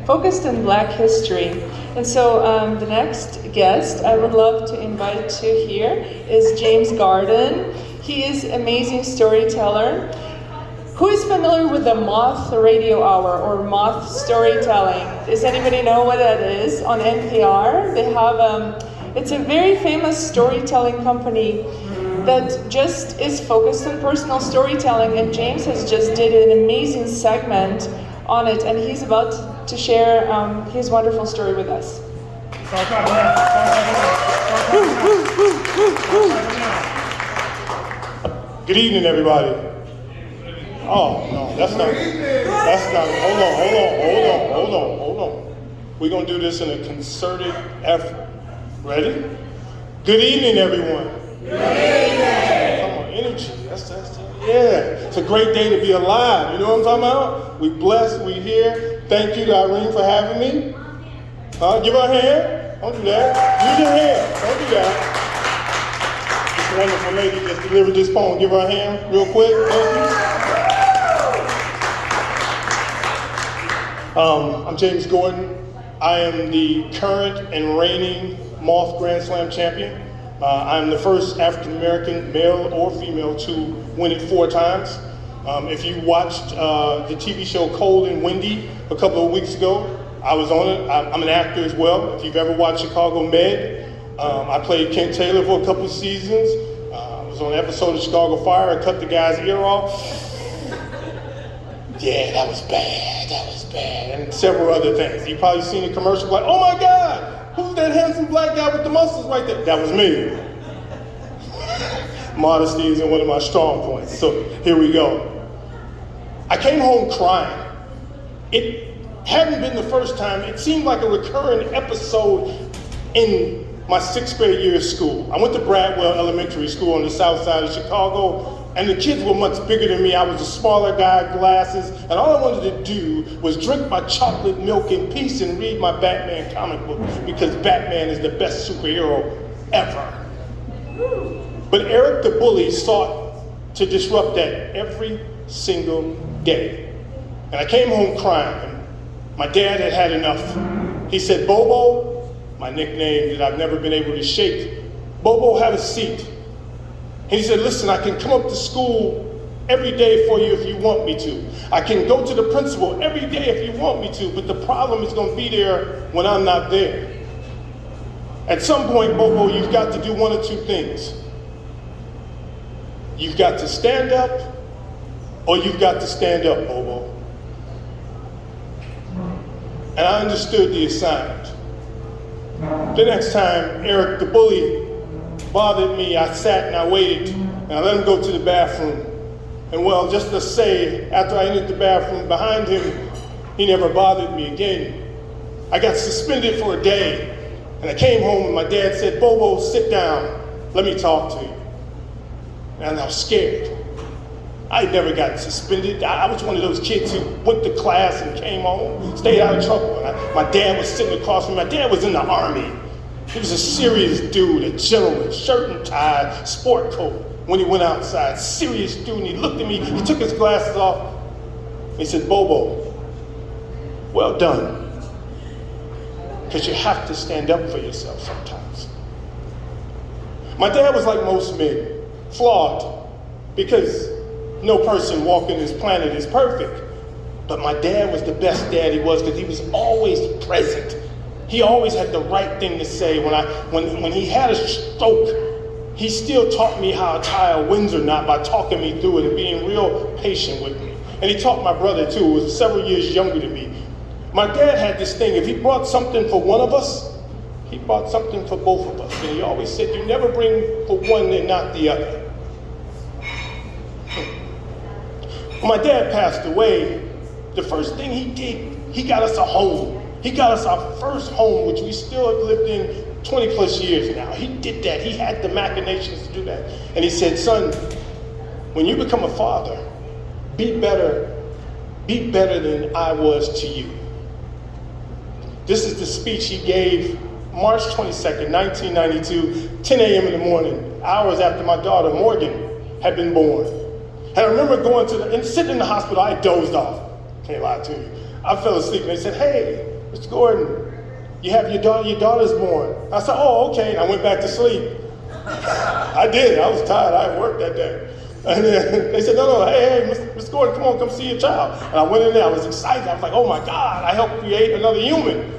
focused on Black history. And so the next guest I would love to invite to here is James Garden. He is an amazing storyteller. Who is familiar with the Moth Radio Hour or Moth Storytelling? Does anybody know what that is? On NPR, they have, it's a very famous storytelling company that just is focused on personal storytelling, and James has just did an amazing segment on it, and he's about to share his wonderful story with us. Good evening, everybody. Oh, no, that's not, hold on. We're gonna do this in a concerted effort. Ready? Good evening, everyone. Good evening. Come on, energy, that's, yeah. It's a great day to be alive, you know what I'm talking about? We blessed, we here. Thank you to Irene for having me. Give her a hand. Don't do that. Use your hand, don't do that. This wonderful lady just delivered this poem. Give her a hand real quick, thank you. I'm James Gordon. I am the current and reigning Moth Grand Slam champion. I'm the first African-American male or female to win it 4 times. If you watched the TV show Cold and Windy a couple of weeks ago, I was on it. I'm an actor as well. If you've ever watched Chicago Med, I played Kent Taylor for a couple of seasons. I was on an episode of Chicago Fire. I cut the guy's ear off. Yeah, that was bad, and several other things. You've probably seen a commercial like, oh my God, who's that handsome black guy with the muscles right there? That was me. Modesty isn't one of my strong points, so here we go. I came home crying. It hadn't been the first time. It seemed like a recurring episode in my 6th grade year of school. I went to Bradwell Elementary School on the south side of Chicago, and the kids were much bigger than me. I was a smaller guy, glasses, and all I wanted to do was drink my chocolate milk in peace and read my Batman comic book, because Batman is the best superhero ever. But Eric the Bully sought to disrupt that every single day. And I came home crying. My dad had had enough. He said, Bobo, my nickname that I've never been able to shake, Bobo, have a seat. And he said, listen, I can come up to school every day for you if you want me to. I can go to the principal every day if you want me to, but the problem is going to be there when I'm not there. At some point, Bobo, you've got to do one of 2 things. You've got to stand up, or you've got to stand up, Bobo. And I understood the assignment. The next time Eric the Bully bothered me, I sat and I waited, and I let him go to the bathroom. And well, just to say, after I entered the bathroom behind him, he never bothered me again. I got suspended for a day, and I came home and my dad said, Bobo, sit down, let me talk to you. And I was scared. I had never gotten suspended. I was one of those kids who went to class and came home, stayed out of trouble. And my dad was sitting across from me. My dad was in the Army. He was a serious dude, a gentleman, shirt and tie, sport coat. When he went outside, serious dude, and he looked at me, he took his glasses off, and he said, Bobo, well done. Because you have to stand up for yourself sometimes. My dad was like most men, flawed, because no person walking this planet is perfect. But my dad was the best dad he was, because he was always present. He always had the right thing to say. When he had a stroke, he still taught me how to tie a Windsor knot by talking me through it and being real patient with me. And he taught my brother too, who was several years younger than me. My dad had this thing, if he brought something for one of us, he brought something for both of us. And he always said, you never bring for one and not the other. When my dad passed away, the first thing he did, he got us a home. He got us our first home, which we still have lived in 20 plus years now. He did that. He had the machinations to do that. And he said, son, when you become a father, be better than I was to you. This is the speech he gave March 22nd, 1992, 10 a.m. in the morning, hours after my daughter Morgan had been born. And I remember going and sitting in the hospital. I dozed off. Can't lie to you. I fell asleep and they said, hey, Mr. Gordon, you have your daughter's born. I said, oh, okay, and I went back to sleep. I did, I was tired, I had work that day. And then they said, no, hey, Mr. Gordon, come see your child. And I went in there, I was excited, I was like, oh my God, I helped create another human.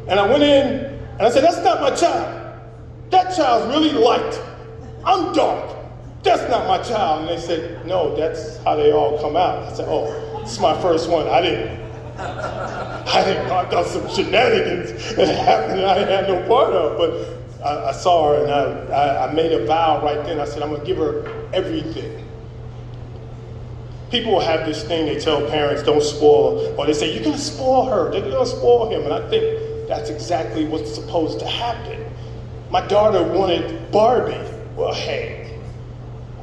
And I went in, and I said, that's not my child. That child's really light. I'm dark. That's not my child. And they said, no, that's how they all come out. I said, oh, it's my first one. I didn't know. I thought some shenanigans that happened and I had no part of. But I saw her and I made a vow right then. I said, I'm going to give her everything. People have this thing they tell parents, don't spoil, or they say, you're going to spoil her, they're going to spoil him. And I think that's exactly what's supposed to happen. My daughter wanted Barbie. Well, hey,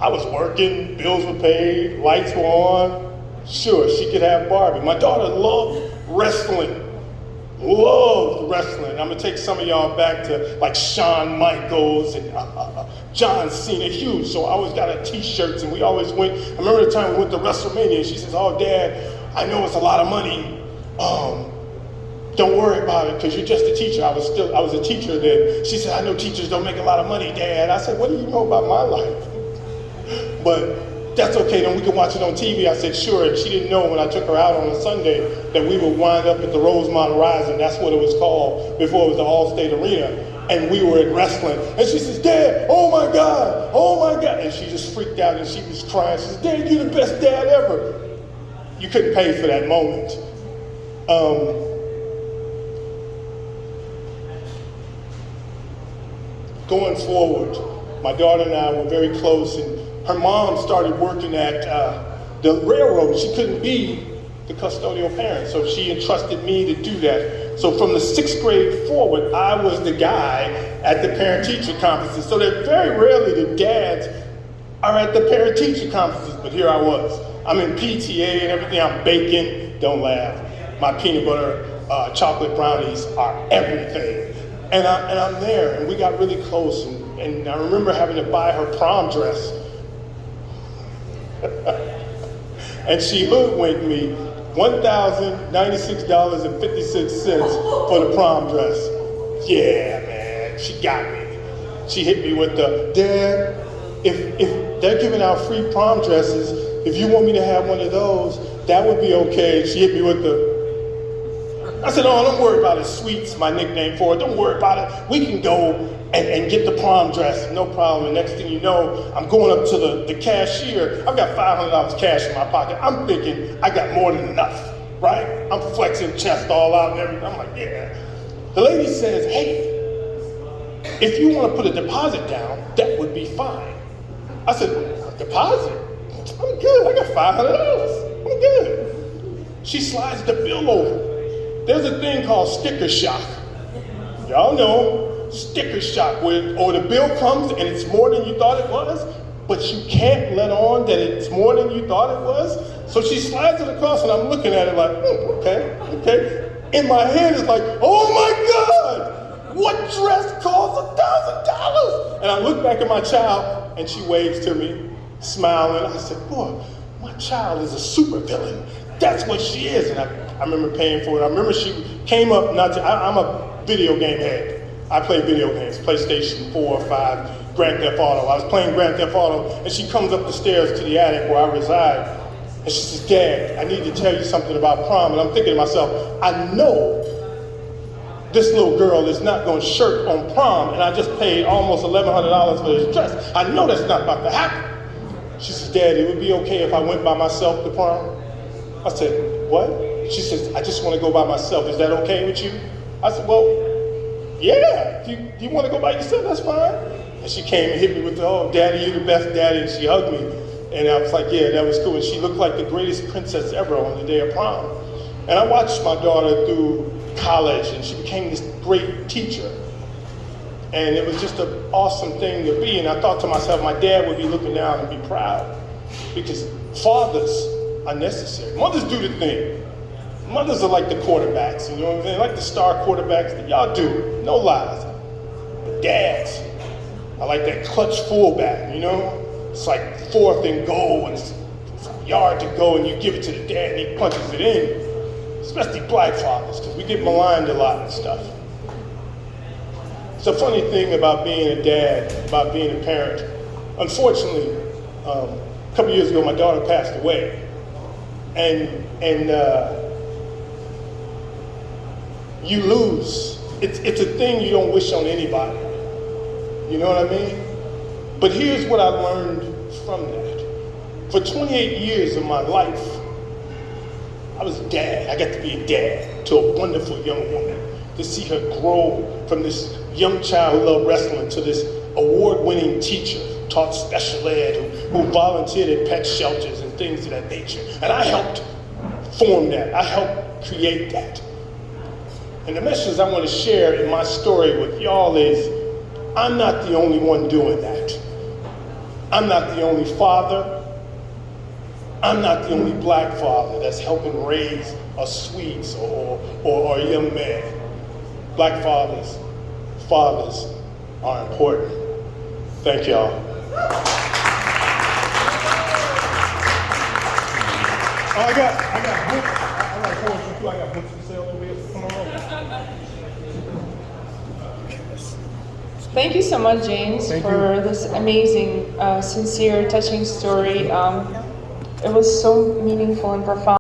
I was working, bills were paid, lights were on. Sure, she could have Barbie. My daughter loved wrestling. Loved wrestling. I'm gonna take some of y'all back to like Shawn Michaels and John Cena, huge. So I always got her t-shirts and we always went. I remember the time we went to WrestleMania and she says, oh Dad, I know it's a lot of money. Don't worry about it because you're just a teacher. I was a teacher then. She said, I know teachers don't make a lot of money, Dad. I said, what do you know about my life? But that's okay, then we can watch it on TV. I said, sure, and she didn't know when I took her out on a Sunday that we would wind up at the Rosemont Horizon, that's what it was called before it was the Allstate Arena, and we were at wrestling. And she says, Dad, oh my God, and she just freaked out and she was crying. She says, Dad, you're the best dad ever. You couldn't pay for that moment. Going forward, my daughter and I were very close, and her mom started working at the railroad. She couldn't be the custodial parent, so she entrusted me to do that. So from the 6th grade forward, I was the guy at the parent-teacher conferences. So that very rarely the dads are at the parent-teacher conferences, but here I was. I'm in PTA and everything, I'm baking, don't laugh. My peanut butter chocolate brownies are everything. And I'm there, and we got really close, and I remember having to buy her prom dress. And she hoodwinked me $1,096.56 for the prom dress. Yeah, man, she got me. She hit me with the, Dad, if they're giving out free prom dresses, if you want me to have one of those, that would be okay. She hit me with the, I said, oh, don't worry about it. Sweet's my nickname for it. Don't worry about it. We can go and get the prom dress. No problem. And next thing you know, I'm going up to the cashier. I've got $500 cash in my pocket. I'm thinking I got more than enough, right? I'm flexing chest all out and everything. I'm like, yeah. The lady says, hey, if you want to put a deposit down, that would be fine. I said, a deposit? I'm good. I got $500. I'm good. She slides the bill over. There's a thing called sticker shock. Y'all know sticker shock, or the bill comes and it's more than you thought it was, but you can't let on that it's more than you thought it was. So she slides it across and I'm looking at it like, okay. In my head it's like, oh my God, what dress costs $1,000? And I look back at my child and she waves to me, smiling. I said, boy, my child is a super villain. That's what she is. And I remember paying for it. I remember she came up, I'm a video game head. I play video games, PlayStation 4 or 5, Grand Theft Auto. I was playing Grand Theft Auto, and she comes up the stairs to the attic where I reside, and she says, Dad, I need to tell you something about prom. And I'm thinking to myself, I know this little girl is not going to shirk on prom, and I just paid almost $1,100 for this dress. I know that's not about to happen. She says, Dad, it would be okay if I went by myself to prom? I said, what? She says, I just want to go by myself. Is that okay with you? I said, well, yeah. If you want to go by yourself, that's fine. And she came and hit me with the, oh, Daddy, you're the best daddy. And she hugged me. And I was like, yeah, that was cool. And she looked like the greatest princess ever on the day of prom. And I watched my daughter through college, and she became this great teacher. And it was just an awesome thing to be. And I thought to myself, my dad would be looking down and be proud. Because fathers are necessary. Mothers do the thing. Mothers are like the quarterbacks, you know what I'm saying? Like the star quarterbacks that y'all do, no lies. But dads, I like that clutch fullback, you know? It's like 4th and goal, and it's a yard to go, and you give it to the dad, and he punches it in. especially black fathers, because we get maligned a lot and stuff. It's a funny thing about being a dad, about being a parent. Unfortunately, a couple years ago, my daughter passed away. And you lose. It's a thing you don't wish on anybody. You know what I mean? But here's what I learned from that. For 28 years of my life, I was a dad. I got to be a dad to a wonderful young woman. To see her grow from this young child who loved wrestling to this award-winning teacher, taught special ed, who volunteered at pet shelters and things of that nature. And I helped form that. I helped create that. And the message I want to share in my story with y'all is, I'm not the only one doing that. I'm not the only father. I'm not the only black father that's helping raise a Swedes or a young man. Black fathers are important. Thank y'all. I got books. I like poetry too. I got books for sale over here. Come on over. Thank you so much, James, for this amazing, sincere, touching story. It was so meaningful and profound.